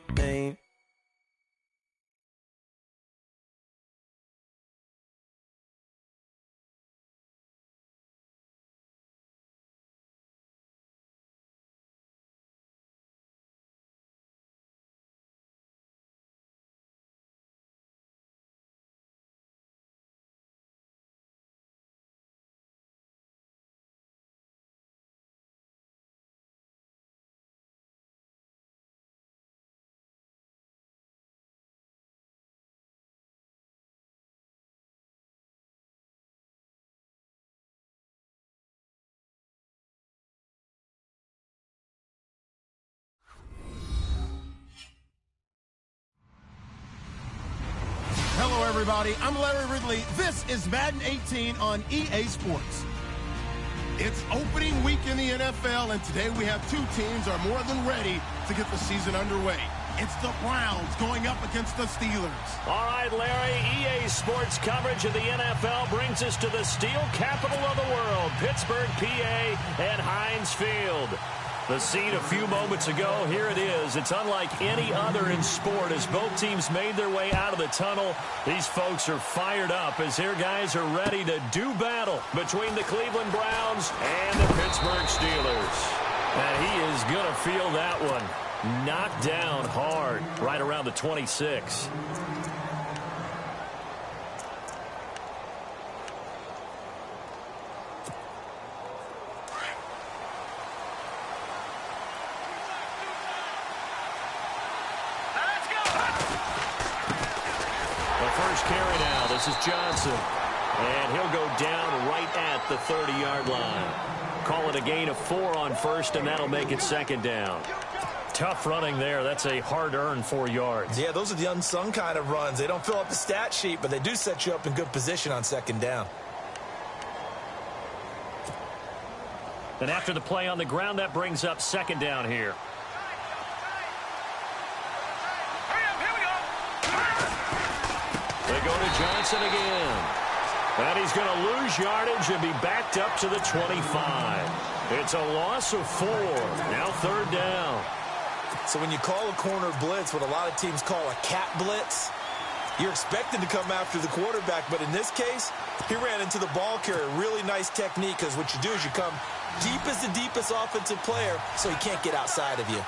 my name. Hello, everybody. I'm Larry Ridley. This is Madden 18 on EA Sports. It's opening week in the NFL, and today we have two teams are more than ready to get the season underway. It's the Browns going up against the Steelers. All right, Larry, EA Sports coverage of the NFL brings us to the steel capital of the world, Pittsburgh, PA, and Heinz Field. The scene a few moments ago, here it is. It's unlike any other in sport as both teams made their way out of the tunnel. These folks are fired up as their guys are ready to do battle between the Cleveland Browns and the Pittsburgh Steelers. And he is going to feel that one knocked down hard right around the 26. Carry now. This is Johnson. And he'll go down right at the 30-yard line. Call it a gain of 4 on first, and that'll make it second down. Tough running there. That's a hard-earned 4 yards. Yeah, those are the unsung kind of runs. They don't fill up the stat sheet, but they do set you up in good position on second down. And after the play on the ground, that brings up second down here. They go to Johnson again. And he's going to lose yardage and be backed up to the 25. It's a loss of 4. Now third down. So when you call a corner blitz, what a lot of teams call a cat blitz, you're expected to come after the quarterback. But in this case, he ran into the ball carrier. Really nice technique, because what you do is you come deep as the deepest offensive player so he can't get outside of you.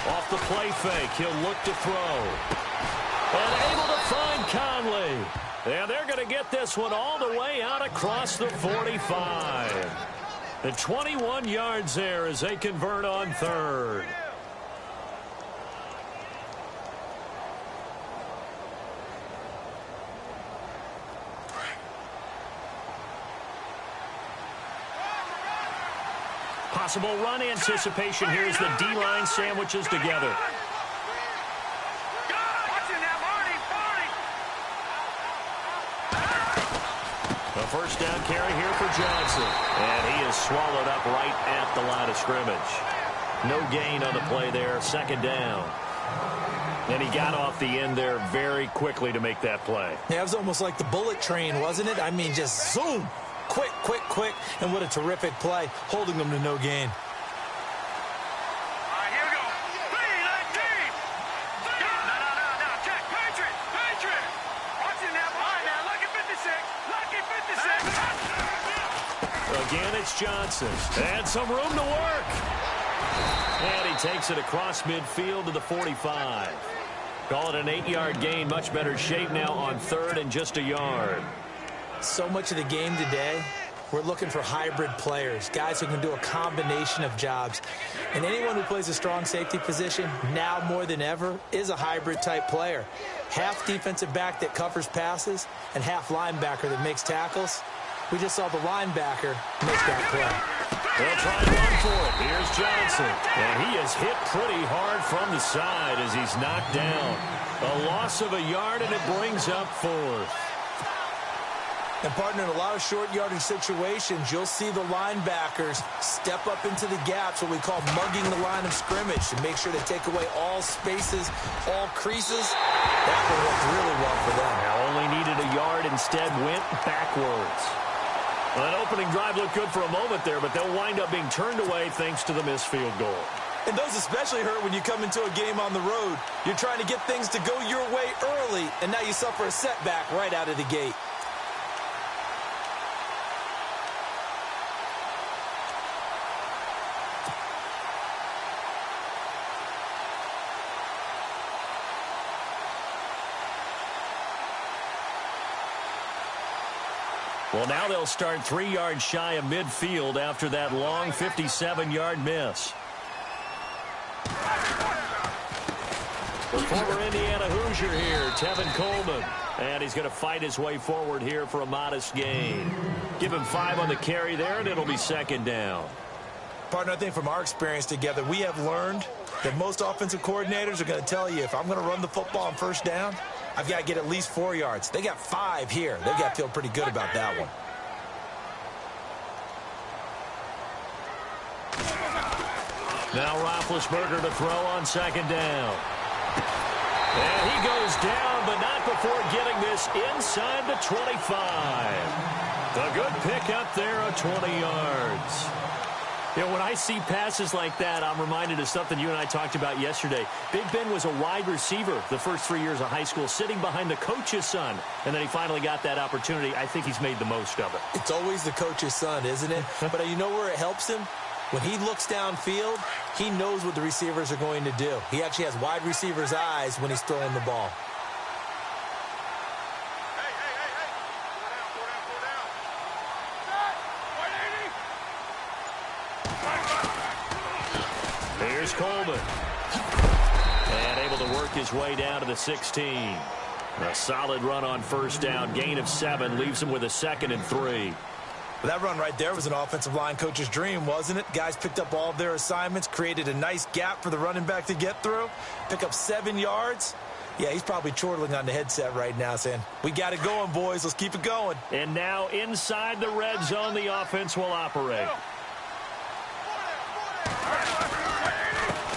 Off the play fake, he'll look to throw. And able to find Conley. And they're going to get this one all the way out across the 45. The 21 yards there as they convert on third. Possible run anticipation here as the D-line sandwiches together. A first down carry here for Johnson. And he is swallowed up right at the line of scrimmage. No gain on the play there, second down. And he got off the end there very quickly to make that play. Yeah, it was almost like the bullet train, wasn't it? I mean, just zoom. Quick, quick, quick, and what a terrific play, holding them to no gain. All right, here we go. No, check, Patriot. Watch it now. All right, now, lucky 56. Again, it's Johnson. And some room to work. And he takes it across midfield to the 45. Call it an 8-yard gain, much better shape now on third and just a yard. So much of the game today, we're looking for hybrid players, guys who can do a combination of jobs. And anyone who plays a strong safety position, now more than ever, is a hybrid type player. Half defensive back that covers passes and half linebacker that makes tackles. We just saw the linebacker make that play. They'll try and run for it. Here's Johnson. And he is hit pretty hard from the side as he's knocked down. A loss of a yard, and it brings up fourth. And, partner, in a lot of short yardage situations, you'll see the linebackers step up into the gaps, what we call mugging the line of scrimmage, to make sure they take away all spaces, all creases. That will work really well for them. Now only needed a yard, instead went backwards. Well, that opening drive looked good for a moment there, but they'll wind up being turned away thanks to the missed field goal. And those especially hurt when you come into a game on the road. You're trying to get things to go your way early, and now you suffer a setback right out of the gate. Well, now they'll start 3 yards shy of midfield after that long 57-yard miss. The former Indiana Hoosier here, Tevin Coleman. And he's going to fight his way forward here for a modest gain. Give him 5 on the carry there, and it'll be second down. Partner, I think from our experience together, we have learned that most offensive coordinators are going to tell you, if I'm going to run the football on first down, I've got to get at least 4 yards. They got 5 here. They've got to feel pretty good about that one. Now Roethlisberger to throw on second down. And he goes down, but not before getting this inside the 25. A good pickup there of 20 yards. You know, when I see passes like that, I'm reminded of something you and I talked about yesterday. Big Ben was a wide receiver the first 3 years of high school, sitting behind the coach's son. And then he finally got that opportunity. I think he's made the most of it. It's always the coach's son, isn't it? But you know where it helps him? When he looks downfield, he knows what the receivers are going to do. He actually has wide receivers' eyes when he's throwing the ball. Here's Coleman. And able to work his way down to the 16. A solid run on first down. Gain of 7 leaves him with a 2nd and 3. That run right there was an offensive line coach's dream, wasn't it? Guys picked up all of their assignments, created a nice gap for the running back to get through, pick up 7 yards. Yeah, he's probably chortling on the headset right now saying, we got it going, boys. Let's keep it going. And now inside the red zone, the offense will operate.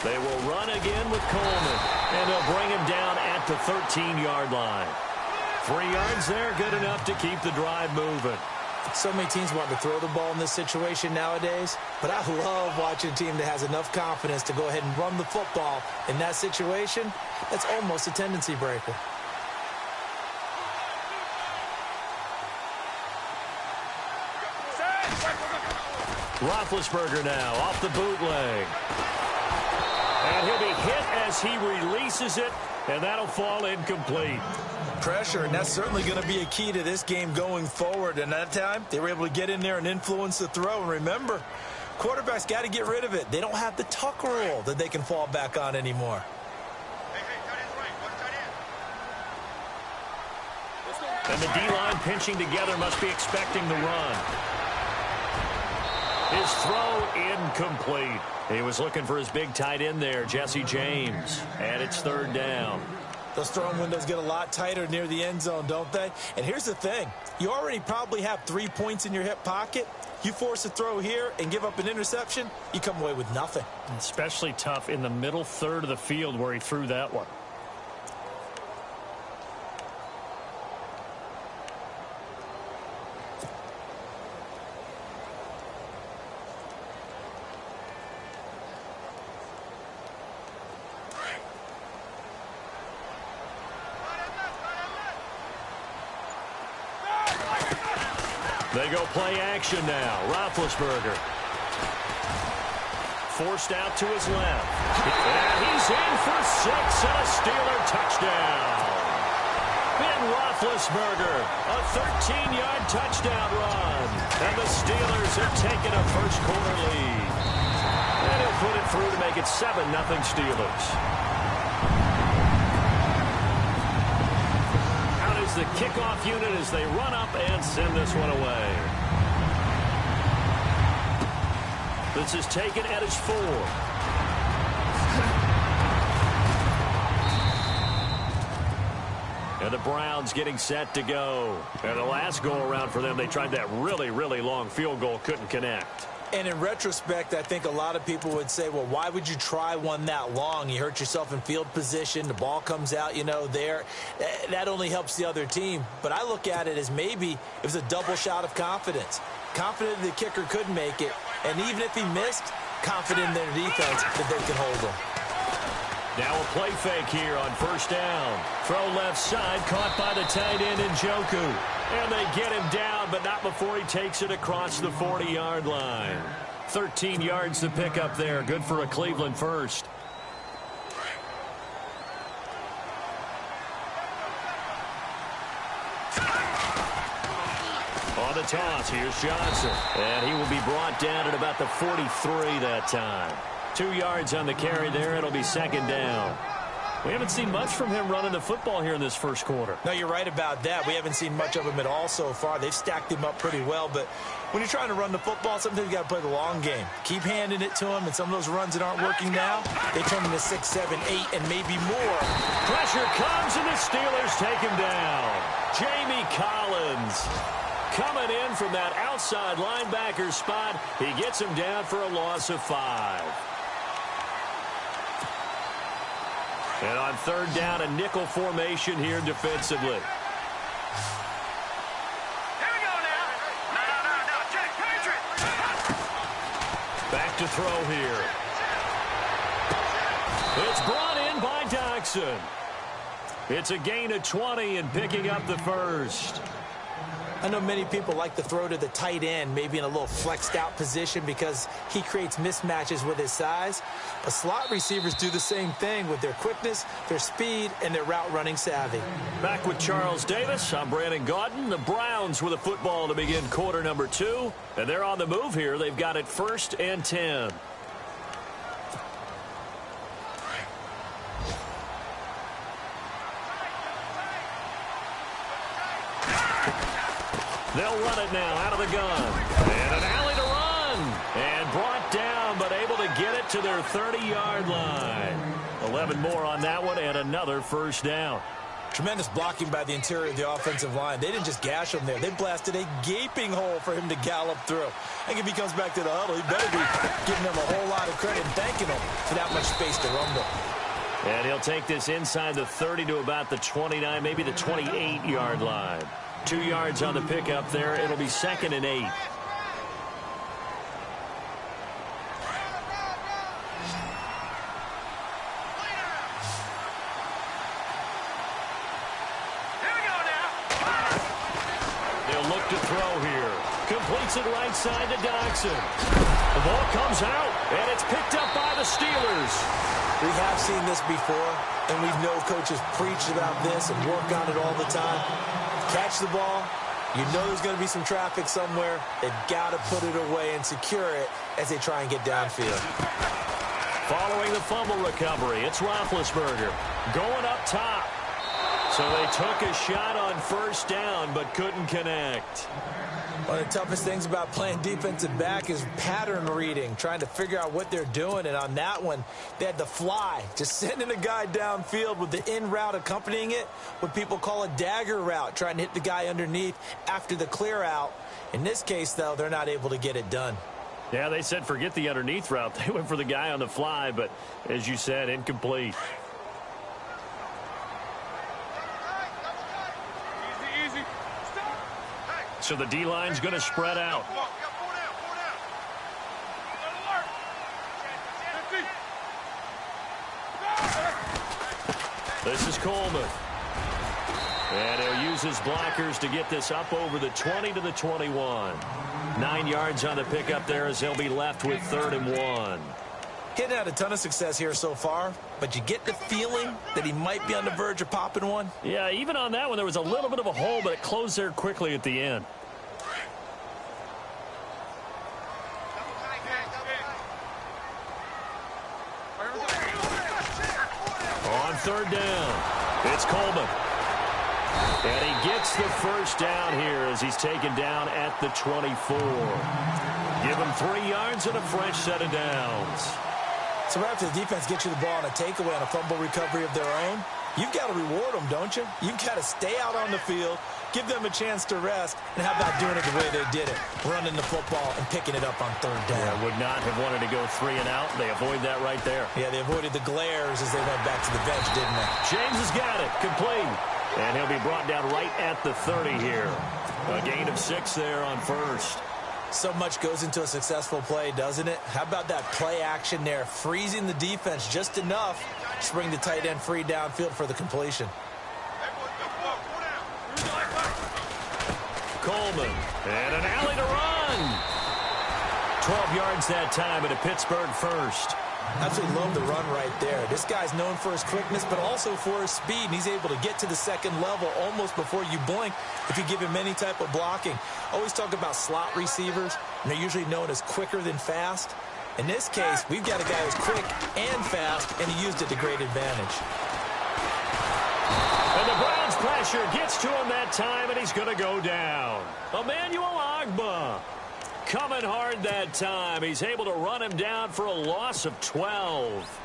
They will run again with Coleman, and they'll bring him down at the 13-yard line. 3 yards there, good enough to keep the drive moving. So many teams want to throw the ball in this situation nowadays, but I love watching a team that has enough confidence to go ahead and run the football in that situation. That's almost a tendency breaker. Roethlisberger now off the bootleg. And he'll be hit as he releases it, and that'll fall incomplete. Pressure, and that's certainly going to be a key to this game going forward. And that time, they were able to get in there and influence the throw. And remember, quarterbacks got to get rid of it. They don't have the tuck rule that they can fall back on anymore. And the D-line pinching together must be expecting the run. His throw incomplete. He was looking for his big tight end there, Jesse James. And it's 3rd down. Those throwing windows get a lot tighter near the end zone, don't they? And here's the thing. You already probably have 3 points in your hip pocket. You force a throw here and give up an interception, you come away with nothing. Especially tough in the middle third of the field where he threw that one. They go play action now. Roethlisberger. Forced out to his left. And he's in for 6 and a Steeler touchdown. Ben Roethlisberger, a 13-yard touchdown run. And the Steelers have taken a first-quarter lead. And he'll put it through to make it 7-0 Steelers. The kickoff unit as they run up and send this one away. This is taken at his 4. And the Browns getting set to go. And the last go-around for them, they tried that really, really long field goal, couldn't connect. And in retrospect, I think a lot of people would say, well, why would you try one that long? You hurt yourself in field position. The ball comes out, you know, there. That only helps the other team. But I look at it as maybe it was a double shot of confidence. confident the kicker could make it, and even if he missed, confident in their defense that they can hold him. Now a play fake here on first down. Throw left side, caught by the tight end Njoku. And they get him down, but not before he takes it across the 40-yard line. 13 yards to pick up there. Good for a Cleveland first. On the toss, here's Johnson. And he will be brought down at about the 43 that time. 2 yards on the carry there. It'll be second down. We haven't seen much from him running the football here in this first quarter. No, you're right about that. We haven't seen much of him at all so far. They've stacked him up pretty well, but when you're trying to run the football, sometimes you got to play the long game. Keep handing it to him, and some of those runs that aren't working now, they turn into 6, 7, 8, and maybe more. Pressure comes, and the Steelers take him down. Jamie Collins coming in from that outside linebacker spot. He gets him down for a loss of 5. And on third down, a nickel formation here defensively. Here we go now. No. Check, Patriot. Back to throw here. It's brought in by Doxson. It's a gain of 20 and picking up the first. I know many people like to throw to the tight end, maybe in a little flexed out position because he creates mismatches with his size. But slot receivers do the same thing with their quickness, their speed, and their route running savvy. Back with Charles Davis, I'm Brandon Gaudin. The Browns with a football to begin quarter number 2. And they're on the move here. They've got it 1st and 10. They'll run it now out of the gun. And an alley to run. And brought down, but able to get it to their 30-yard line. 11 more on that one, and another first down. Tremendous blocking by the interior of the offensive line. They didn't just gash him there. They blasted a gaping hole for him to gallop through. I think if he comes back to the huddle, he better be giving them a whole lot of credit and thanking them for that much space to rumble. And he'll take this inside the 30 to about the 29, maybe the 28-yard line. 2 yards on the pickup there. It'll be 2nd and 8. They'll look to throw here. Completes it right side to Doxson. The ball comes out, and it's picked up by the Steelers. We have seen this before, and we know coaches preach about this and work on it all the time. Catch the ball. You know there's going to be some traffic somewhere. They've got to put it away and secure it as they try and get downfield. Following the fumble recovery, it's Roethlisberger going up top. So they took a shot on first down but couldn't connect. One of the toughest things about playing defensive back is pattern reading, trying to figure out what they're doing. And on that one, they had the fly, just sending a guy downfield with the in route accompanying it, what people call a dagger route, trying to hit the guy underneath after the clear out. In this case, though, they're not able to get it done. Yeah, they said forget the underneath route. They went for the guy on the fly, but as you said, incomplete. So the D-line's going to spread out. This is Coleman. And he'll use his blockers to get this up over the 20 to the 21. 9 yards on the pickup there as they'll be left with 3rd and 1. He had a ton of success here so far, but you get the feeling that he might be on the verge of popping one. Yeah, even on that one, there was a little bit of a hole, but it closed there quickly at the end. On 3rd down, it's Coleman. And he gets the first down here as he's taken down at the 24. Give him 3 yards and a fresh set of downs. So right after the defense gets you the ball on a takeaway on a fumble recovery of their own, you've got to reward them, don't you? You've got to stay out on the field, give them a chance to rest, and how about doing it the way they did it, running the football and picking it up on 3rd down. Yeah, would not have wanted to go 3 and out. They avoid that right there. Yeah, they avoided the glares as they went back to the bench, didn't they? James has got it, complete. And he'll be brought down right at the 30 here. A gain of 6 there on first. So much goes into a successful play, doesn't it? How about that play action there, freezing the defense just enough to bring the tight end free downfield for the completion. Coleman, and an alley to run. 12 yards that time at a Pittsburgh first. Absolutely love the run right there. This guy's known for his quickness, but also for his speed. And he's able to get to the second level almost before you blink if you give him any type of blocking. Always talk about slot receivers, and they're usually known as quicker than fast. In this case, we've got a guy who's quick and fast, and he used it to great advantage. And the Browns pressure gets to him that time, and he's going to go down. Emmanuel Ogbah coming hard that time. He's able to run him down for a loss of 12.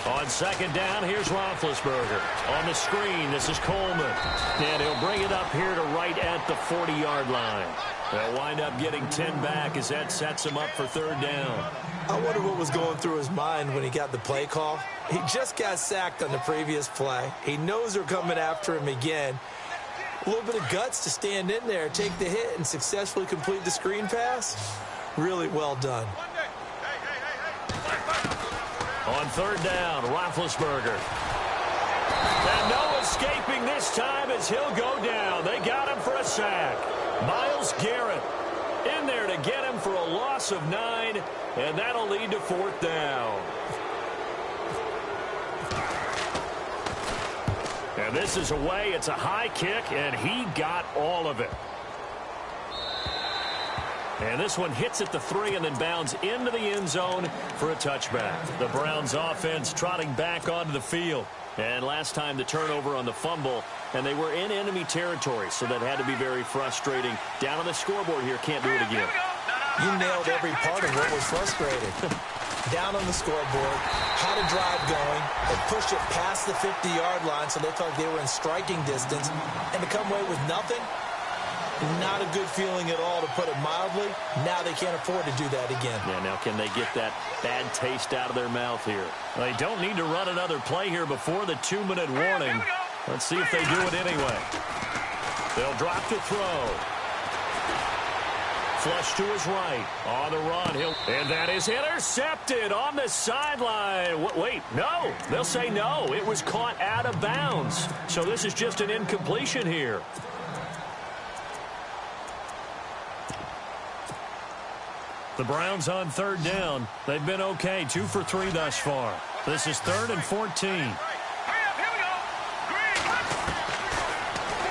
On second down, here's Roethlisberger. On the screen, this is Coleman. And he'll bring it up here to right at the 40-yard line. They'll wind up getting 10 back as that sets him up for third down. I wonder what was going through his mind when he got the play call. He just got sacked on the previous play. He knows they're coming after him again. A little bit of guts to stand in there, take the hit, and successfully complete the screen pass. Really well done. On third down, Roethlisberger. And no escaping this time as he'll go down. They got him for a sack. Myles Garrett in there to get him for a loss of 9, and that'll lead to fourth down. And this is away. It's a high kick, and he got all of it. And this one hits at the 3 and then bounds into the end zone for a touchback. The Browns offense trotting back onto the field. And last time the turnover on the fumble, and they were in enemy territory, so that had to be very frustrating. Down on the scoreboard here, can't do it again. You nailed every part of what was frustrating. Down on the scoreboard, had a drive going, and pushed it past the 50-yard line so they felt like they were in striking distance, and to come away with nothing, not a good feeling at all, to put it mildly. Now they can't afford to do that again. Yeah, now can they get that bad taste out of their mouth here? They don't need to run another play here before the 2-minute warning. Let's see if they do it anyway. They'll drop to throw. Flush to his right. On the run. And that is intercepted on the sideline. Wait, no. They'll say no. It was caught out of bounds. So this is just an incompletion here. The Browns on third down. They've been okay. 2 for 3 thus far. This is 3rd and 14.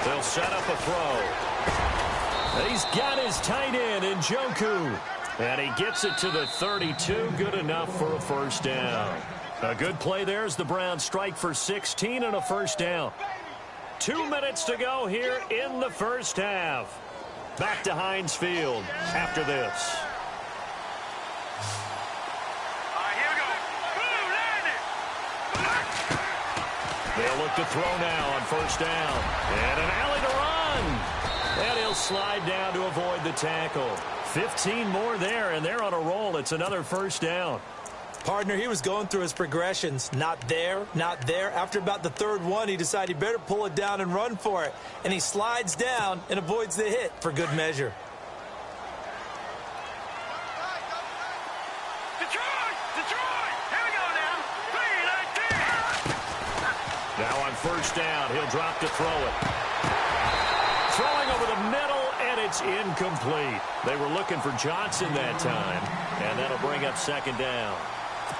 They'll set up a throw. He's got his tight end in Njoku. And he gets it to the 32. Good enough for a first down. A good play there as the Browns strike for 16 and a first down. 2 minutes to go here in the first half. Back to Heinz Field after this. They'll look to throw now on first down. And an alley to run. And he'll slide down to avoid the tackle. 15 more there, and they're on a roll. It's another first down. Partner, he was going through his progressions. Not there, not there. After about the third one, he decided he better pull it down and run for it. And he slides down and avoids the hit for good measure. Now on first down, he'll drop to throw it. Throwing over the middle, and it's incomplete. They were looking for Johnson that time, and that'll bring up second down.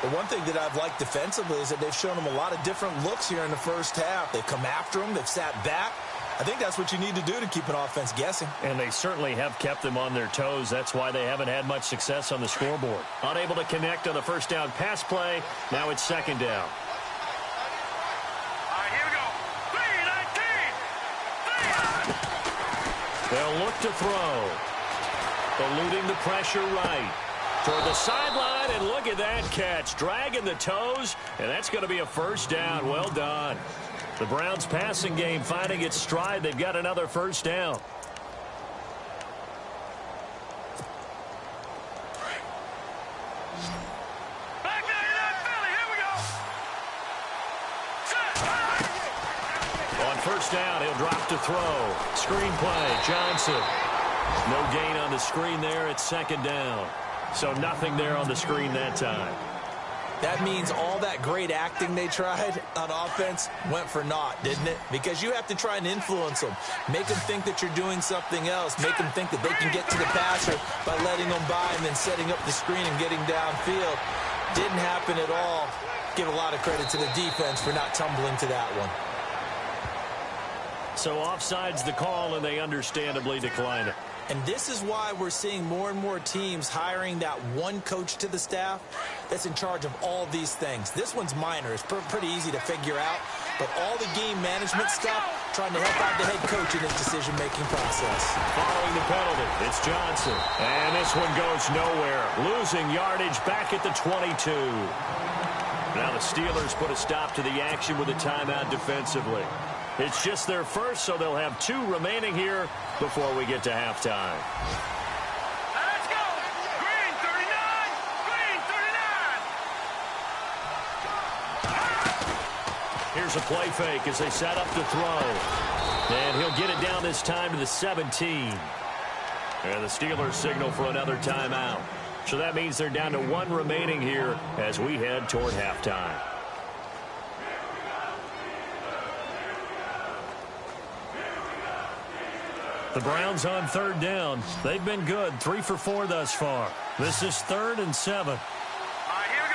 But one thing that I've liked defensively is that they've shown him a lot of different looks here in the first half. They've come after him. They've sat back. I think that's what you need to do to keep an offense guessing. And they certainly have kept them on their toes. That's why they haven't had much success on the scoreboard. Unable to connect on the first down pass play. Now it's second down. They'll look to throw. Eluding the pressure right. Toward the sideline, and look at that catch. Dragging the toes, and that's going to be a first down. Well done. The Browns passing game finding its stride. They've got another first down. Back 99 Philly. Here we go. Set. On first down, he'll drop to throw. Screen play, Johnson. No gain on the screen there. It's second down. So nothing there on the screen that time. That means all that great acting they tried on offense went for naught, didn't it? Because you have to try and influence them. Make them think that you're doing something else. Make them think that they can get to the passer by letting them by and then setting up the screen and getting downfield. Didn't happen at all. Give a lot of credit to the defense for not tumbling to that one. So offside's the call, and they understandably decline it. And this is why we're seeing more and more teams hiring that one coach to the staff that's in charge of all these things. This one's minor. It's pretty easy to figure out. But all the game management stuff, trying to help out the head coach in his decision-making process. Following the penalty, it's Johnson. And this one goes nowhere. Losing yardage back at the 22. Now the Steelers put a stop to the action with a timeout defensively. It's just their first, so they'll have 2 remaining here before we get to halftime. Let's go. Green 39. Green 39. Here's a play fake as they set up to throw. And he'll get it down this time to the 17. And the Steelers signal for another timeout. So that means they're down to 1 remaining here as we head toward halftime. The Browns on third down. They've been good, 3 for 4 thus far. This is 3rd and 7. All right, here we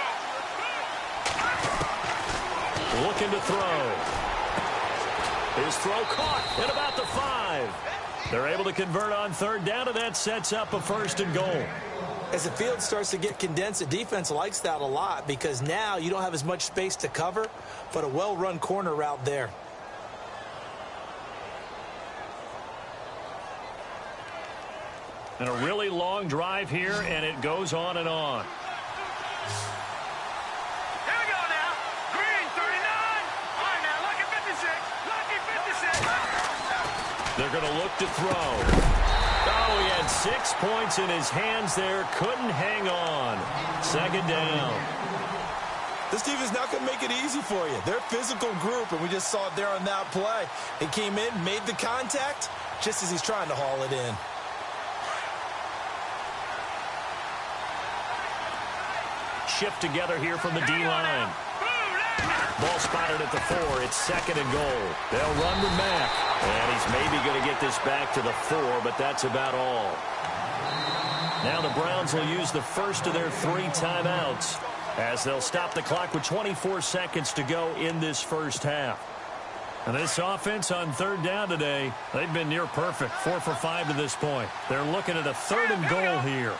go. Looking to throw. His throw caught at about the 5. They're able to convert on third down, and that sets up a 1st and goal. As the field starts to get condensed, the defense likes that a lot because now you don't have as much space to cover, but a well-run corner route there. And a really long drive here, and it goes on and on. Here we go now. Green 39. All right, now, lucky 56. Lucky 56. They're going to look to throw. Oh, he had 6 points in his hands there. Couldn't hang on. 2nd down. This team is not going to make it easy for you. They're a physical group, and we just saw it there on that play. He came in, made the contact, just as he's trying to haul it in. Shift together here from the D-line. Ball spotted at the 4. It's 2nd and goal. They'll run to Mack. And he's maybe going to get this back to the 4, but that's about all. Now the Browns will use the first of their 3 timeouts as they'll stop the clock with 24 seconds to go in this first half. And this offense on third down today, they've been near perfect. 4 for 5 to this point. They're looking at a 3rd and goal here.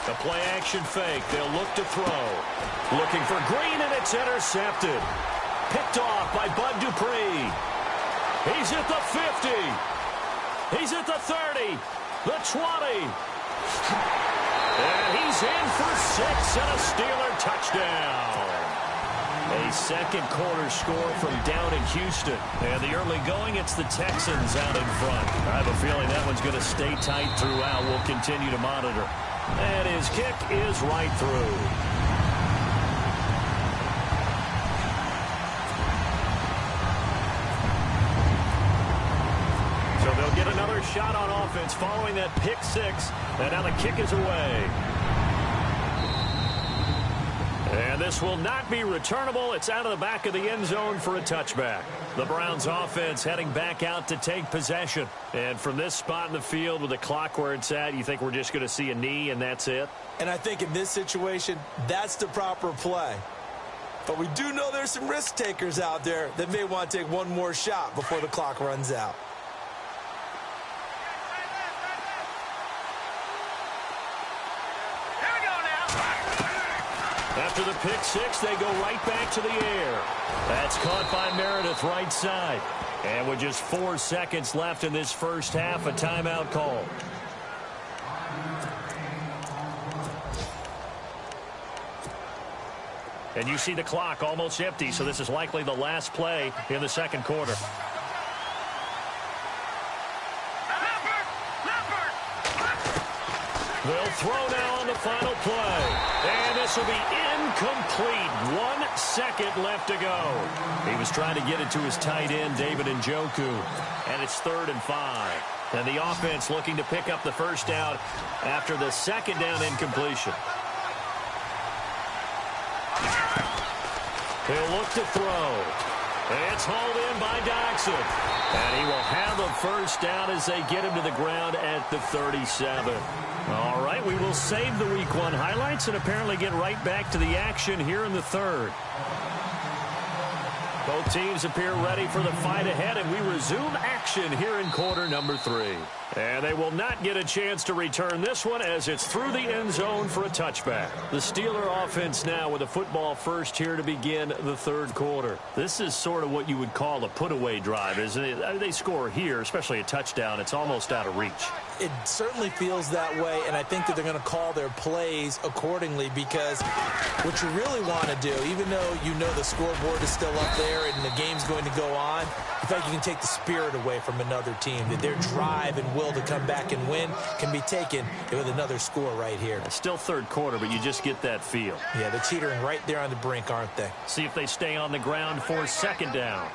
A play-action fake. They'll look to throw. Looking for Green, and it's intercepted. Picked off by Bud Dupree. He's at the 50. He's at the 30. The 20. And he's in for 6 and a Steeler touchdown. A second quarter score from down in Houston. And the early going, it's the Texans out in front. I have a feeling that one's going to stay tight throughout. We'll continue to monitor. And his kick is right through. So they'll get another shot on offense following that pick 6. And now the kick is away. And this will not be returnable. It's out of the back of the end zone for a touchback. The Browns offense heading back out to take possession. And from this spot in the field with the clock where it's at, you think we're just going to see a knee and that's it? And I think in this situation, that's the proper play. But we do know there's some risk takers out there that may want to take one more shot before the clock runs out. After the pick 6, they go right back to the air. That's caught by Meredith right side. And with just 4 seconds left in this first half, a timeout call. And you see the clock almost empty, so this is likely the last play in the second quarter. They'll throw now on the final play. And this will be incomplete. 1 second left to go. He was trying to get it to his tight end, David Njoku. And it's 3rd and 5. And the offense looking to pick up the first down after the second down incompletion. He'll look to throw. It's hauled in by Doxson. And he will have a first down as they get him to the ground at the 37. All right, we will save the Week 1 highlights and apparently get right back to the action here in the 3rd. Both teams appear ready for the fight ahead, and we resume action here in quarter number 3. And they will not get a chance to return this one as it's through the end zone for a touchback. The Steeler offense now with a football first here to begin the 3rd quarter. This is sort of what you would call a put-away drive, isn't it? They score here, especially a touchdown. It's almost out of reach. It certainly feels that way, and I think that they're going to call their plays accordingly because what you really want to do, even though you know the scoreboard is still up there and the game's going to go on, in fact, you can take the spirit away from another team, that their drive and will to come back and win can be taken with another score right here. It's still 3rd quarter, but you just get that feel. Yeah, they're teetering right there on the brink, aren't they? See if they stay on the ground for 2nd down.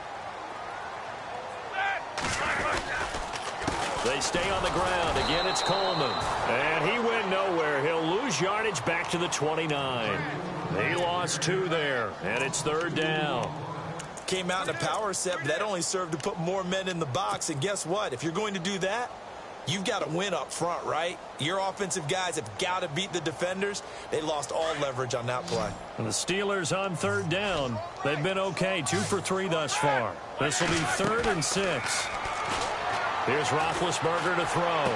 They stay on the ground. Again, it's Coleman. And he went nowhere. He'll lose yardage back to the 29. He lost 2 there, and it's 3rd down. Came out in a power set, but that only served to put more men in the box. And guess what? If you're going to do that, you've got to win up front, right? Your offensive guys have got to beat the defenders. They lost all leverage on that play. And the Steelers on 3rd down. They've been okay, 2 for 3 thus far. This will be 3rd and 6. Here's Roethlisberger to throw.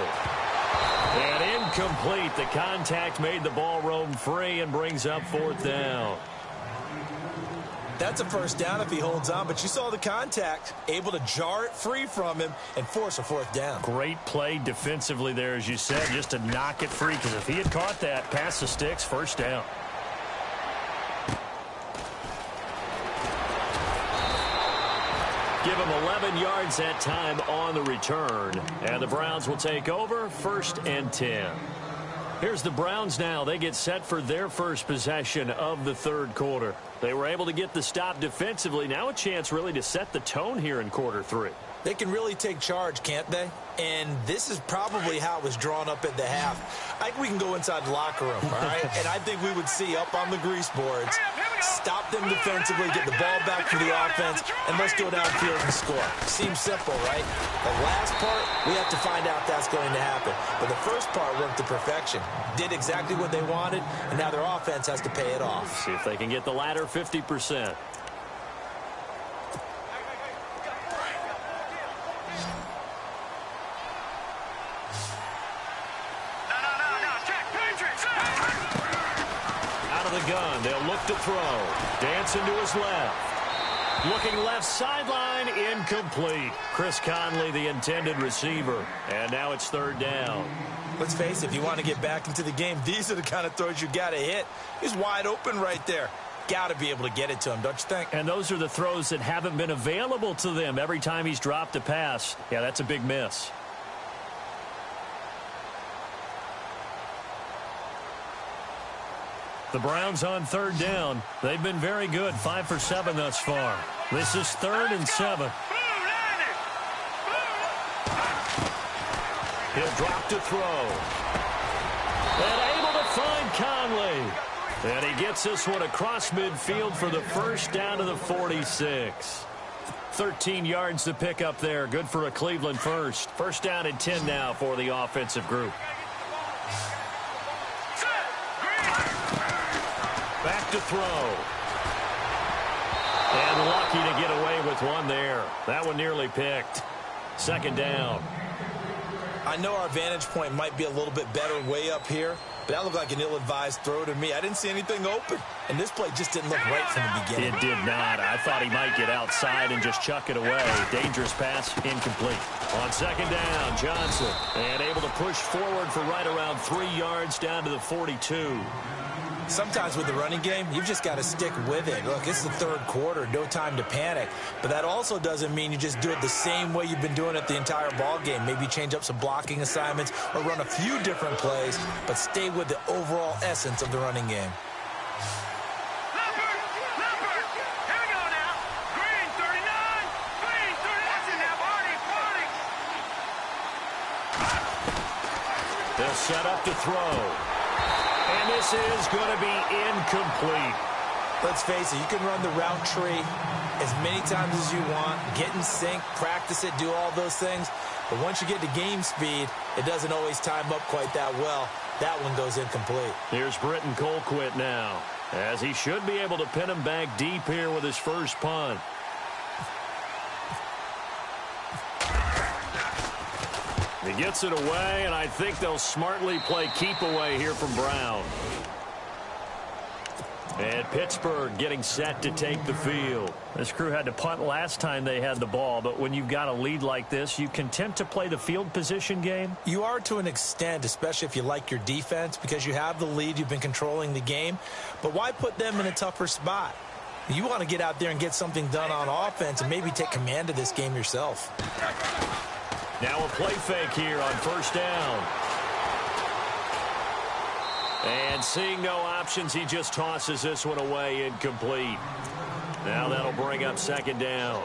And incomplete. The contact made the ball roam free and brings up 4th down. That's a first down if he holds on, but you saw the contact, able to jar it free from him and force a 4th down. Great play defensively there, as you said, just to knock it free, because if he had caught that, pass the sticks, 1st down. Give him 11 yards that time on the return. And the Browns will take over, 1st and 10. Here's the Browns now. They get set for their first possession of the 3rd quarter. They were able to get the stop defensively. Now a chance really to set the tone here in quarter 3. They can really take charge, can't they? And this is probably how it was drawn up at the half. I think we can go inside the locker room, all right? And I think we would see up on the grease boards, stop them defensively, get the ball back to the offense, and let's go downfield and score. Seems simple, right? The last part, we have to find out that's going to happen. But the first part worked to perfection. Did exactly what they wanted, and now their offense has to pay it off. See if they can get the latter 50%. Gun. They'll look to throw. Dancing to his left. Looking left sideline. Incomplete. Chris Conley, the intended receiver. And now it's 3rd down. Let's face it, if you want to get back into the game, these are the kind of throws you got to hit. He's wide open right there. Got to be able to get it to him, don't you think? And those are the throws that haven't been available to them every time he's dropped a pass. Yeah, that's a big miss. The Browns on 3rd down. They've been very good, 5 for 7 thus far. This is 3rd and 7. He'll drop to throw. And able to find Conley. And he gets this one across midfield for the first down to the 46. 13 yards to pick up there. Good for a Cleveland first. 1st down and 10 now for the offensive group. Back to throw. And lucky to get away with one there. That one nearly picked. 2nd down. I know our vantage point might be a little bit better way up here, but that looked like an ill-advised throw to me. I didn't see anything open, and this play just didn't look right from the beginning. It did not. I thought he might get outside and just chuck it away. Dangerous pass, incomplete. On 2nd down, Johnson. And able to push forward for right around 3 yards down to the 42. Sometimes with the running game, you've just got to stick with it. Look, it's the third quarter, no time to panic. But that also doesn't mean you just do it the same way you've been doing it the entire ball game. Maybe change up some blocking assignments or run a few different plays, but stay with the overall essence of the running game. They'll set up to throw. And this is going to be incomplete. Let's face it, you can run the route tree as many times as you want, get in sync, practice it, do all those things. But once you get to game speed, it doesn't always time up quite that well. That one goes incomplete. Here's Britton Colquitt now, as he should be able to pin him back deep here with his first punt. He gets it away, and I think they'll smartly play keep away here from Brown. And Pittsburgh getting set to take the field. This crew had to punt last time they had the ball, but when you've got a lead like this, you content to play the field position game? You are to an extent, especially if you like your defense, because you have the lead, you've been controlling the game. But why put them in a tougher spot? You want to get out there and get something done on offense and maybe take command of this game yourself. Now a play fake here on first down. And seeing no options, he just tosses this one away incomplete. Now that'll bring up second down.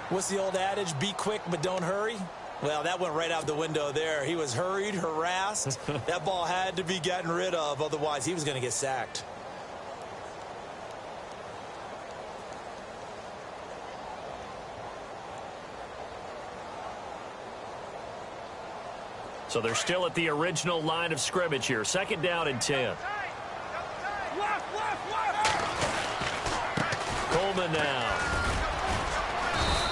What's the old adage? Be quick, but don't hurry? Well, that went right out the window there. He was hurried, harassed. That ball had to be gotten rid of, otherwise he was going to get sacked. So they're still at the original line of scrimmage here. Second down and 10. Coleman now.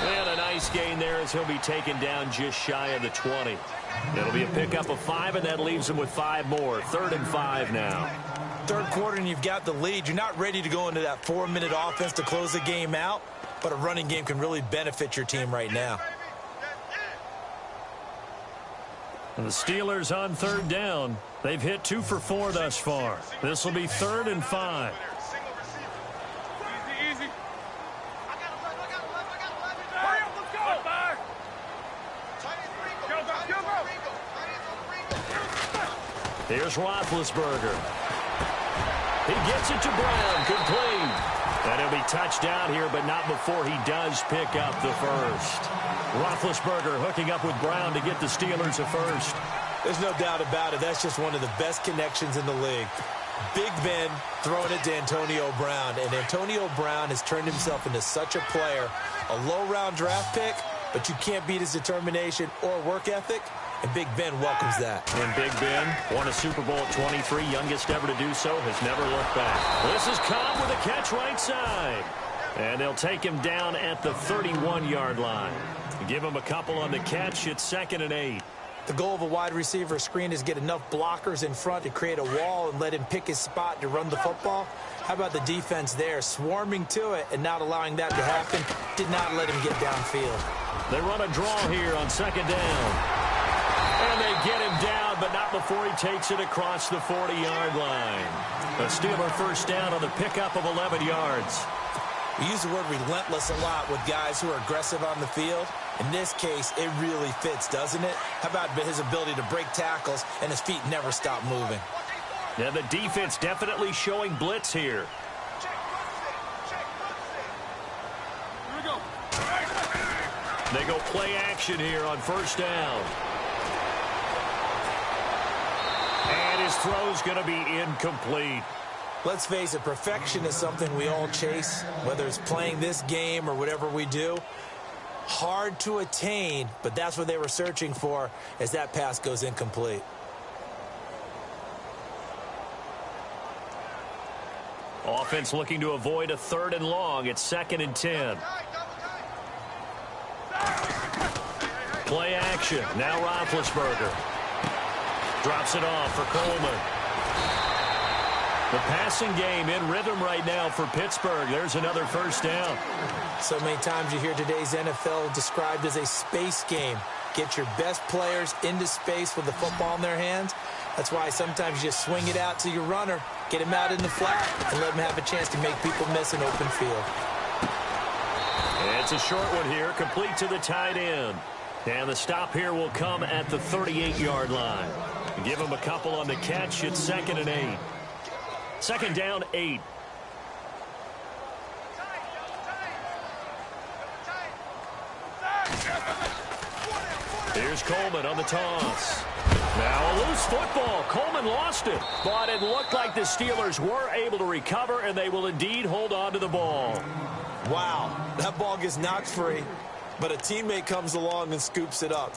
And a nice gain there as he'll be taken down just shy of the 20. It'll be a pickup of 5, and that leaves him with 5 more. 3rd and 5 now. Third quarter, and you've got the lead. You're not ready to go into that 4-minute offense to close the game out, but a running game can really benefit your team right now. And the Steelers on 3rd down. They've hit 2 for 4 thus far. This will be 3rd and 5. Here's Roethlisberger. He gets it to Brown, complete. And he'll be touched down here, but not before he does pick up the first. Roethlisberger hooking up with Brown to get the Steelers a first. There's no doubt about it. That's just one of the best connections in the league. Big Ben throwing it to Antonio Brown. And Antonio Brown has turned himself into such a player. A low-round draft pick, but you can't beat his determination or work ethic. And Big Ben welcomes that. And Big Ben won a Super Bowl at 23, youngest ever to do so, has never looked back. This is Cobb with a catch right side. And they'll take him down at the 31-yard line. Give him a couple on the catch. It's 2nd and 8. The goal of a wide receiver screen is get enough blockers in front to create a wall and let him pick his spot to run the football. How about the defense there, swarming to it and not allowing that to happen? Did not let him get downfield. They run a draw here on 2nd down. And they get him down, but not before he takes it across the 40-yard line. A Steeler first down on the pickup of 11 yards. We use the word relentless a lot with guys who are aggressive on the field. In this case, it really fits, doesn't it? How about his ability to break tackles and his feet never stop moving? Yeah, the defense definitely showing blitz here. They go play action here on first down. And his throw's going to be incomplete. Let's face it, perfection is something we all chase, whether it's playing this game or whatever we do. Hard to attain, but that's what they were searching for as that pass goes incomplete. Offense looking to avoid a 3rd and long. It's 2nd and 10. Play action. Now Roethlisberger. Drops it off for Coleman. The passing game in rhythm right now for Pittsburgh. There's another first down. So many times you hear today's NFL described as a space game. Get your best players into space with the football in their hands. That's why sometimes you just swing it out to your runner. Get him out in the flat and let him have a chance to make people miss an open field. It's a short one here, complete to the tight end. And the stop here will come at the 38-yard line. Give him a couple on the catch. It's 2nd and 8. 2nd down, 8. Here's Coleman on the toss. Now a loose football. Coleman lost it. But it looked like the Steelers were able to recover, and they will indeed hold on to the ball. Wow, that ball gets knocked free, but a teammate comes along and scoops it up.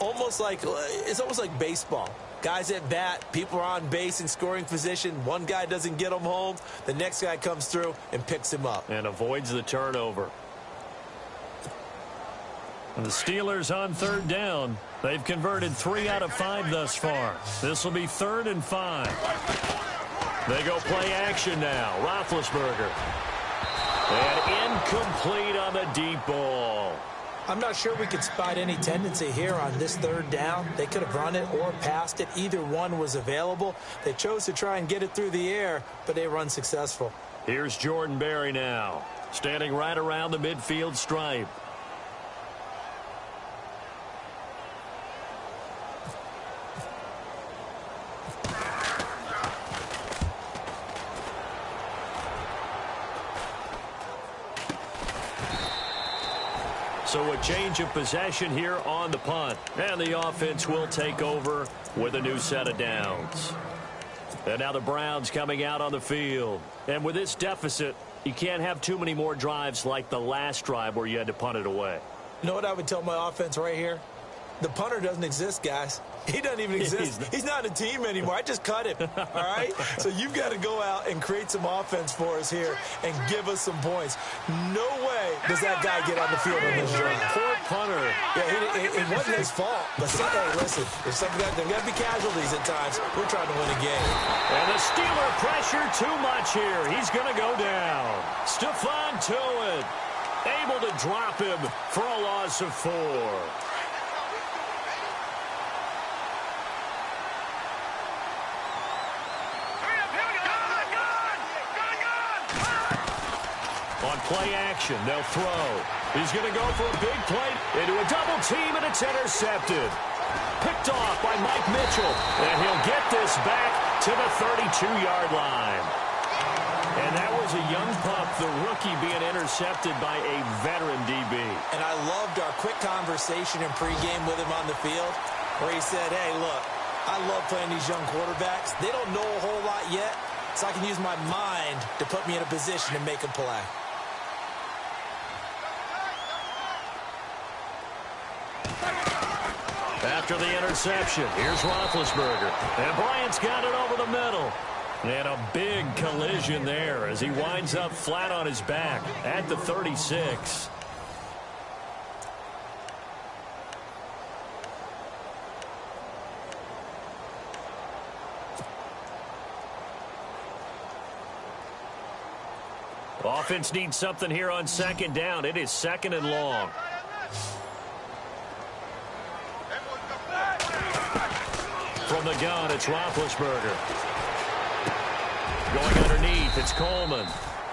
It's almost like baseball. Guys at bat, people are on base in scoring position. One guy doesn't get him home. The next guy comes through and picks him up. And avoids the turnover. And the Steelers on 3rd down. They've converted 3 out of 5 thus far. This will be 3rd and 5. They go play action now. Roethlisberger. And incomplete on the deep ball. I'm not sure we could spot any tendency here on this 3rd down. They could have run it or passed it. Either one was available. They chose to try and get it through the air, but they were unsuccessful. Here's Jordan Berry now, standing right around the midfield stripe. So a change of possession here on the punt. And the offense will take over with a new set of downs. And now the Browns coming out on the field. And with this deficit, you can't have too many more drives like the last drive where you had to punt it away. You know what I would tell my offense right here? The punter doesn't exist, guys. He doesn't even exist. He's not a team anymore. I just cut him, all right? So you've got to go out and create some offense for us here and give us some points. No way does that guy get on the field on this drive. Poor punter. Yeah, it wasn't his fault. But hey, listen, there's got to be casualties at times. We're trying to win a game. And the Steeler pressure too much here. He's going to go down. Stephon Tuitt able to drop him for a loss of 4. On play action, they'll throw. He's going to go for a big play into a double team, and it's intercepted. Picked off by Mike Mitchell, and he'll get this back to the 32-yard line. And that was a young pup, the rookie, being intercepted by a veteran DB. And I loved our quick conversation in pregame with him on the field, where he said, hey, look, I love playing these young quarterbacks. They don't know a whole lot yet, so I can use my mind to put me in a position to make a play. After the interception, here's Roethlisberger. And Bryant's got it over the middle. And a big collision there as he winds up flat on his back at the 36. Offense needs something here on 2nd down. It is 2nd and long. From the gun, it's Roethlisberger. Going underneath, it's Coleman.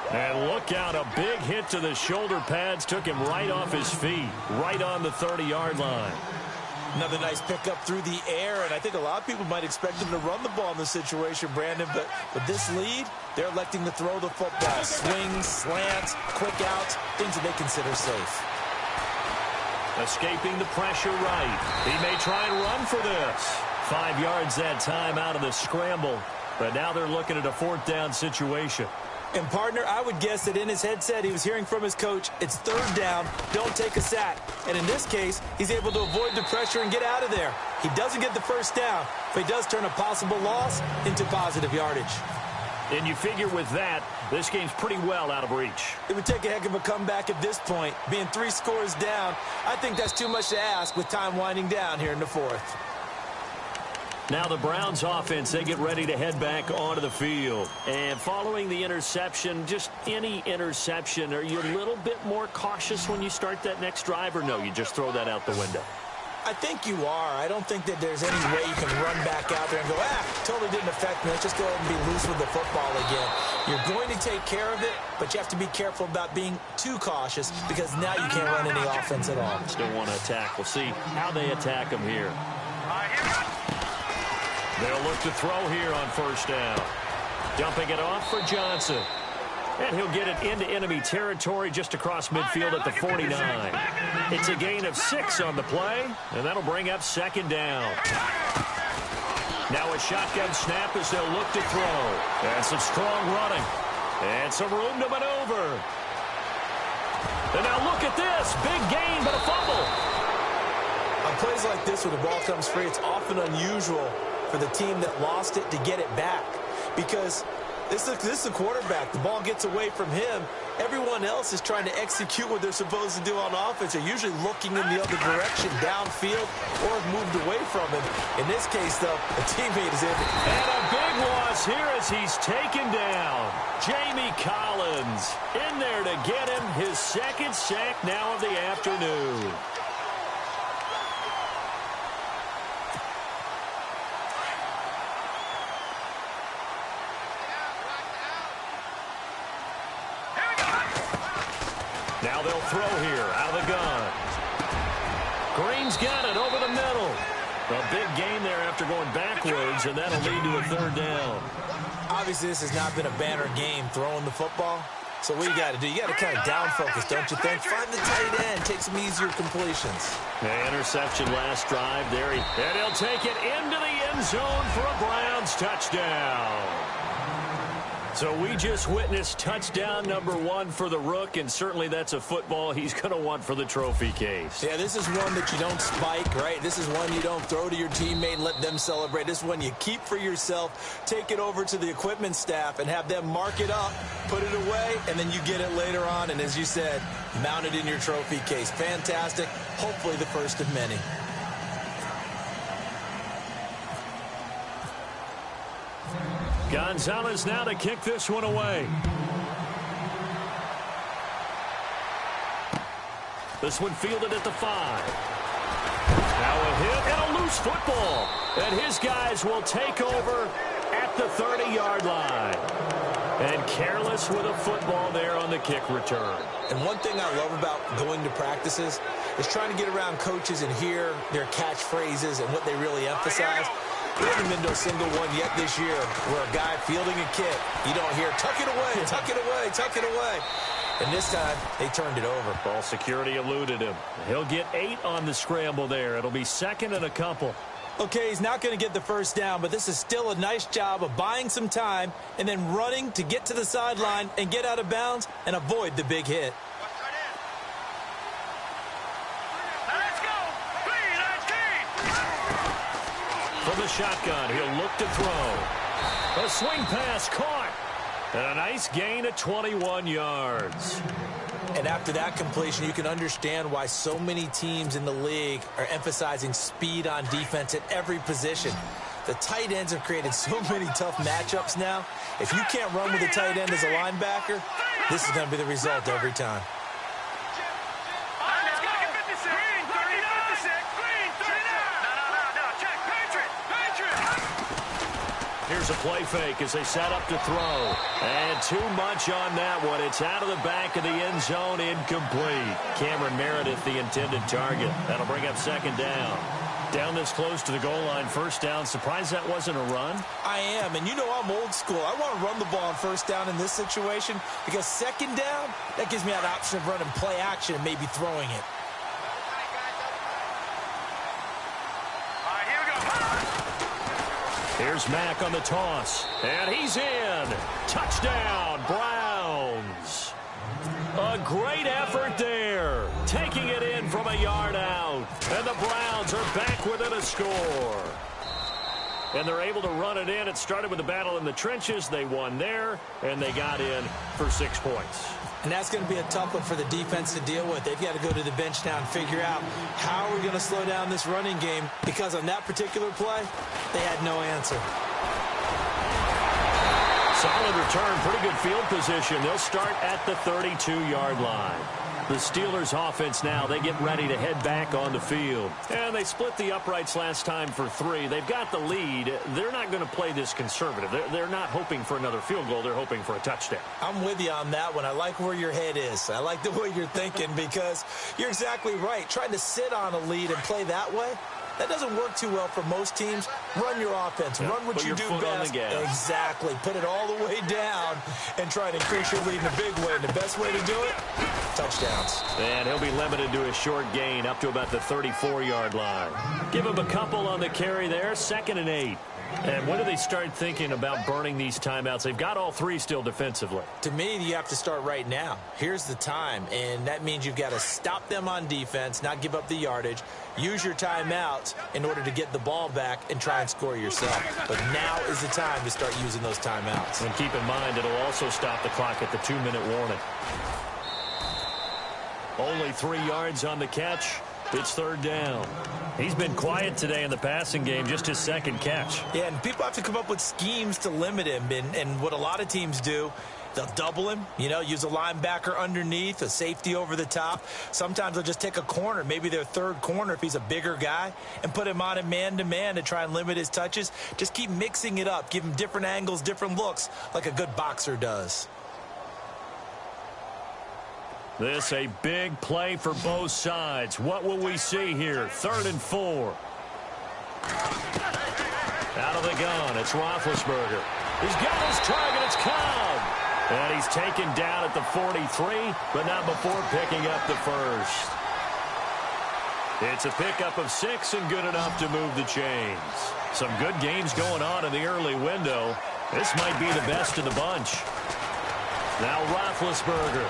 And look out, a big hit to the shoulder pads. Took him right off his feet, right on the 30-yard line. Another nice pickup through the air, and I think a lot of people might expect him to run the ball in this situation, Brandon, but with this lead, they're electing to throw the football. Swings, slants, quick outs, things that they consider safe. Escaping the pressure right. He may try and run for this. 5 yards that time out of the scramble, but now they're looking at a 4th down situation. And, partner, I would guess that in his headset he was hearing from his coach, it's 3rd down, don't take a sack. And in this case, he's able to avoid the pressure and get out of there. He doesn't get the 1st down, but he does turn a possible loss into positive yardage. And you figure with that, this game's pretty well out of reach. It would take a heck of a comeback at this point. Being 3 scores down, I think that's too much to ask with time winding down here in the 4th. Now the Browns offense, they get ready to head back onto the field. And following the interception, just any interception, are you a little bit more cautious when you start that next drive, or no, you just throw that out the window? I think you are. I don't think that there's any way you can run back out there and go, totally didn't affect me. Let's just go ahead and be loose with the football again. You're going to take care of it, but you have to be careful about being too cautious because now you can't run any offense at all. Still want to attack. We'll see how they attack him here. They'll look to throw here on first down. Dumping it off for Johnson. And he'll get it into enemy territory just across midfield at the 49. It's a gain of 6 on the play, and that'll bring up second down. Now a shotgun snap as they'll look to throw. And some strong running. And some room to maneuver. And now look at this. Big gain, but a fumble. On plays like this where the ball comes free, it's often unusual for the team that lost it to get it back. Because this is a quarterback. The ball gets away from him. Everyone else is trying to execute what they're supposed to do on offense. They're usually looking in the other direction, downfield, or have moved away from him. In this case, though, a teammate is in. And a big loss here as he's taken down. Jamie Collins in there to get him his second sack now of the afternoon. Now they'll throw here out of the gun. Green's got it over the middle. A big gain there after going backwards, and that'll lead to a third down. Obviously, this has not been a banner game throwing the football. So what you got to do, you got to kind of down focus, don't you think? Find the tight end, take some easier completions. The interception last drive there. And he'll take it into the end zone for a Browns touchdown. So we just witnessed touchdown number 1 for the Rook, and certainly that's a football he's going to want for the trophy case. Yeah, this is one that you don't spike, right? This is one you don't throw to your teammate and let them celebrate. This is one you keep for yourself, take it over to the equipment staff and have them mark it up, put it away, and then you get it later on. And as you said, mount it in your trophy case. Fantastic. Hopefully the first of many. Gonzalez now to kick this one away. This one fielded at the 5. Now a hit and a loose football. And his guys will take over at the 30-yard line. And careless with a football there on the kick return. And one thing I love about going to practices is trying to get around coaches and hear their catchphrases and what they really emphasize. We haven't been to a single one yet this year where a guy fielding a kick, you don't hear, tuck it away, tuck it away, tuck it away. And this time, they turned it over. Ball security eluded him. He'll get 8 on the scramble there. It'll be second and a couple. Okay, he's not going to get the first down, but this is still a nice job of buying some time and then running to get to the sideline and get out of bounds and avoid the big hit. From the shotgun, he'll look to throw. A swing pass caught. And a nice gain of 21 yards. And after that completion, you can understand why so many teams in the league are emphasizing speed on defense at every position. The tight ends have created so many tough matchups now. If you can't run with a tight end as a linebacker, this is going to be the result every time. Here's a play fake as they set up to throw. And too much on that one. It's out of the back of the end zone, incomplete. Cameron Meredith, the intended target. That'll bring up second down. Down this close to the goal line, first down. Surprised that wasn't a run? I am, and you know I'm old school. I want to run the ball on first down in this situation because second down, that gives me that option of running play action and maybe throwing it. Here's Mack on the toss, and he's in. Touchdown, Browns. A great effort there, taking it in from a yard out. And the Browns are back within a score. And they're able to run it in. It started with a battle in the trenches. They won there, and they got in for 6 points. And that's going to be a tough one for the defense to deal with. They've got to go to the bench now and figure out how are we going to slow down this running game, because on that particular play, they had no answer. Solid return, pretty good field position. They'll start at the 32-yard line. The Steelers offense now, they get ready to head back on the field. And they split the uprights last time for 3. They've got the lead. They're not going to play this conservative. They're not hoping for another field goal. They're hoping for a touchdown. I'm with you on that one. I like where your head is. I like the way you're thinking because you're exactly right. Trying to sit on a lead and play that way, that doesn't work too well for most teams. Run your offense. Yeah, run what you do best. On the gas. Exactly. Put it all the way down and try to increase your lead in a big way. And the best way to do it, touchdowns. And he'll be limited to a short gain up to about the 34-yard line. Give him a couple on the carry there. 2nd and 8. And when do they start thinking about burning these timeouts? They've got all 3 still defensively. To me, you have to start right now. Here's the time, and that means you've got to stop them on defense, not give up the yardage, use your timeouts in order to get the ball back and try and score yourself. But now is the time to start using those timeouts. And keep in mind, it'll also stop the clock at the 2-minute warning. Only 3 yards on the catch. It's 3rd down. He's been quiet today in the passing game, just his 2nd catch. Yeah, and people have to come up with schemes to limit him. And what a lot of teams do, they'll double him, use a linebacker underneath, a safety over the top. Sometimes they'll just take a corner, maybe their 3rd corner if he's a bigger guy, and put him on a man-to-man to try and limit his touches. Just keep mixing it up. Give him different angles, different looks, like a good boxer does. This a big play for both sides. What will we see here? 3rd and 4. Out of the gun, it's Roethlisberger. He's got his target, it's Cobb. And he's taken down at the 43, but not before picking up the 1st. It's a pickup of 6 and good enough to move the chains. Some good games going on in the early window. This might be the best of the bunch. Now Roethlisberger.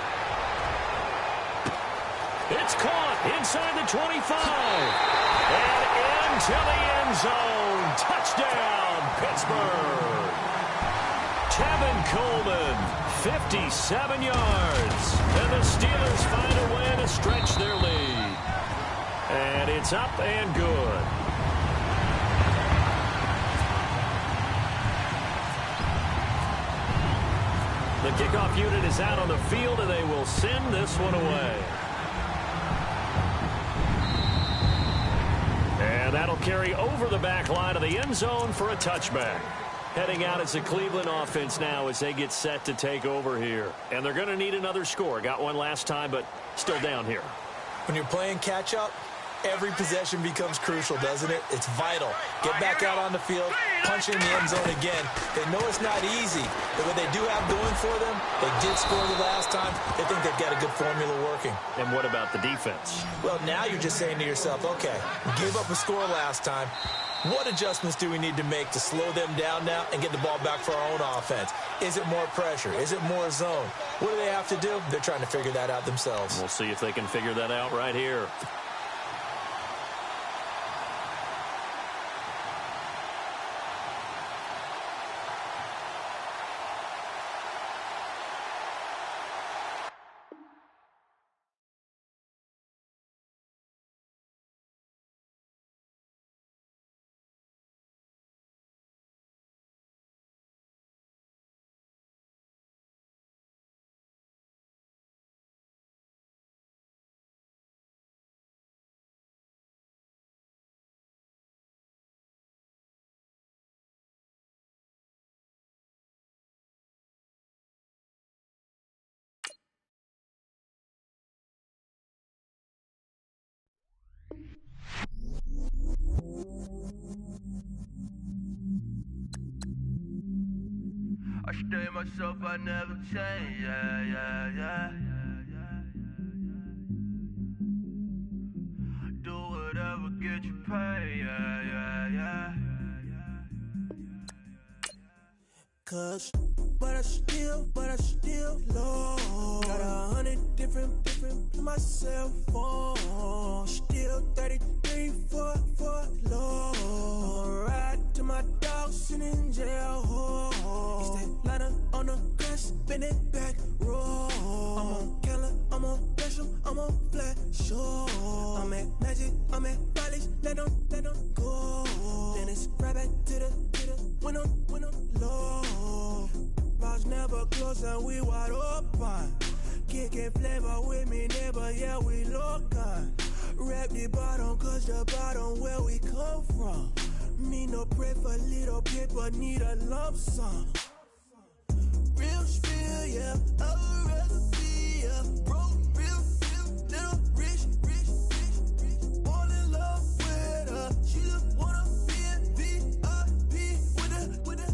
It's caught inside the 25. And into the end zone. Touchdown, Pittsburgh. Tevin Coleman, 57 yards. And the Steelers find a way to stretch their lead. And it's up and good. The kickoff unit is out on the field, and they will send this one away. And that'll carry over the back line of the end zone for a touchback. Heading out as the Cleveland offense now as they get set to take over here. And they're going to need another score. Got one last time, but still down here. When you're playing catch-up, every possession becomes crucial, doesn't it? It's vital. Get back out on the field, punch in the end zone again. They know it's not easy, but what they do have going for them, they did score the last time. They think they've got a good formula working. And what about the defense? Well, now you're just saying to yourself, okay, we gave up a score last time. What adjustments do we need to make to slow them down now and get the ball back for our own offense? Is it more pressure? Is it more zone? What do they have to do? They're trying to figure that out themselves. We'll see if they can figure that out right here. I stay myself, I never change, yeah. Do whatever, get you paid, yeah. Cause, but I still low. Got 100 different in my cell phone. Still 33 for low. I'ma ride to my dog sitting in jail. It's that ladder on the grass, spin it back, roll. I'm on Keller, I'm on Bishop, I'm on Flat Shore. I'm at Magic, I'm at Bally's, let them go. Then it's right back to the when I'm low. Bars never close and we wide open. Get que flavor with me, neighbor, yeah, we local. Rap the bottom, cause the bottom where we come from. Me no pray for little paper, need a lump sum. Real spill, yeah, I would rather be a broke, real, little rich. All in love with her, she just wanna be a VIP with her.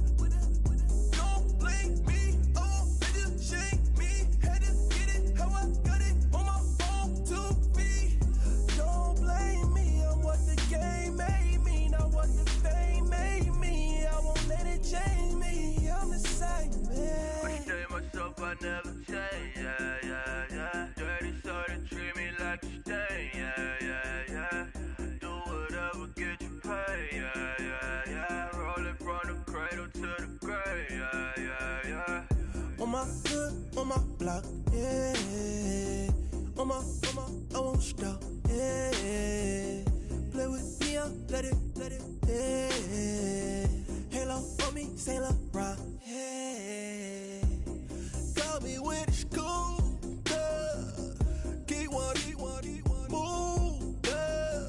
Don't blame me, oh, they just shame me. Had to get it, how I got it on my own 2 feet. Don't blame me, I'm what the game made me, not what the fame made me. I won't let it change me, I'm the same man. I stay myself, I never change, yeah. Dirty so they treat me like a stain, yeah. Do whatever, get you paid, yeah. Rolling from the cradle to the grave, yeah. On my hood, on my block, yeah. On my, I won't stop, yeah. Play with me, I'll let it, yeah. Halo on me, Saint Laurent, yeah. Got me with the school, keep one, move, yeah.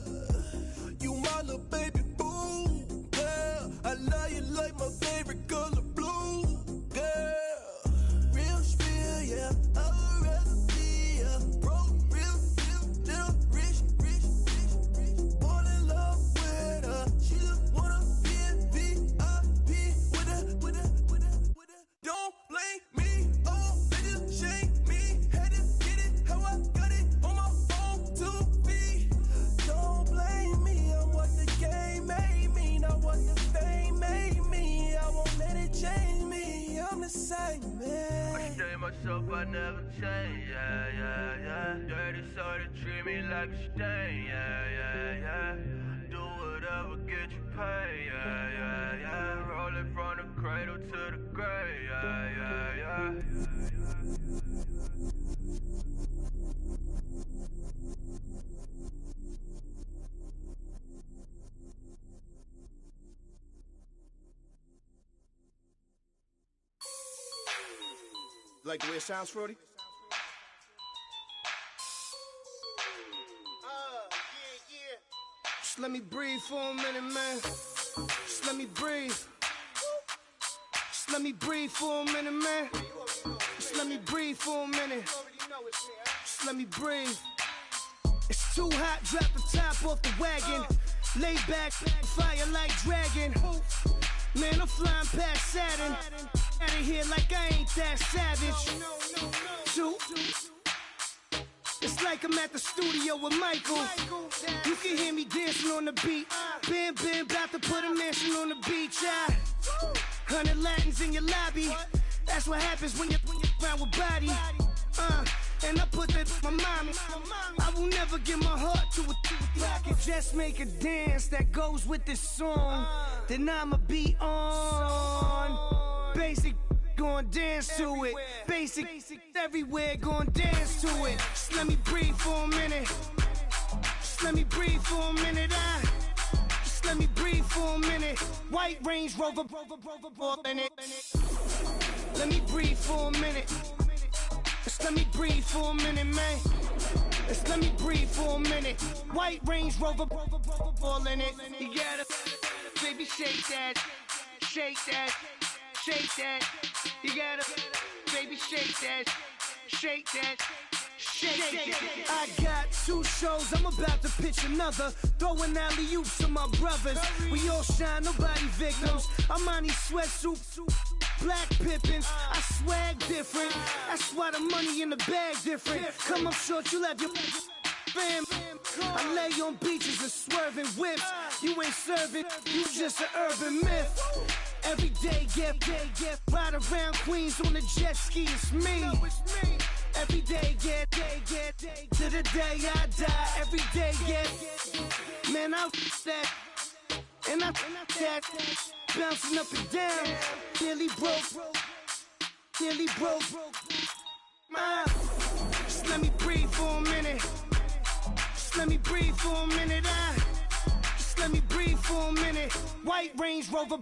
You my little baby boo, yeah. I love you like my favorite color blue, girl. Real spill, yeah, I would rather be a broke, real, little rich. All in love with her, she just wanna be a VIP with her. Don't blame me, oh, they just shame me. Had to get it, how I got it on my own 2 feet. Don't blame me, I'm what the game made me, not what the fame made me. I won't let it change me, I'm the same I man. stay myself, I never change, yeah. Dirty so they treat me like a stain, yeah. Do whatever, get you paid, yeah. Rolling from the cradle to the grave, yeah. Like the way it sounds, Frody? Just let me breathe for a minute, man. Just let me breathe. Just let me breathe for a minute, man. Just let me breathe for a minute. Just let me breathe. It's too hot, drop the top off the wagon. Lay back, fire like dragon. Man, I'm flying past Saturn. Out of here like I ain't that savage. Two. It's like I'm at the studio with Michael. You can hear me dancing on the beat. Bam, about to put a mansion on the beach. 100 Latins in your lobby. That's what happens when you're around with body. And I put that in my mommy. I will never give my heart to a I can just make a dance that goes with this song. Then I'ma be on. Basic, gon' dance to it. Basic, everywhere, gon' dance to it. Just let me breathe for a minute. Just let me breathe for a minute. Just let me breathe for a minute. White Range Rover, in it. Let me breathe for a minute. Just let me breathe for a minute, man. Just let me breathe for a minute. White Range Rover, all in it. You gotta, baby, shake that, shake that, shake that. You gotta, baby, shake that, shake that. Shake. I got 2 shows, I'm about to pitch another. Throwing alley-oops to my brothers. We all shine, nobody victims. I'm on these sweatsuits, black Pippins. I swag different. That's why the money in the bag different. Come up short, you have your fam. I lay on beaches and swerving whips. You ain't serving, you just an urban myth. Every day, get ride around Queens on the jet ski, it's me. Every day, get to the day I die. Every day, get man, I that and I that bouncing up and down. Nearly broke. Just let me breathe for a minute. Just let me breathe for a minute. Just let me breathe for a minute. White Range Rover.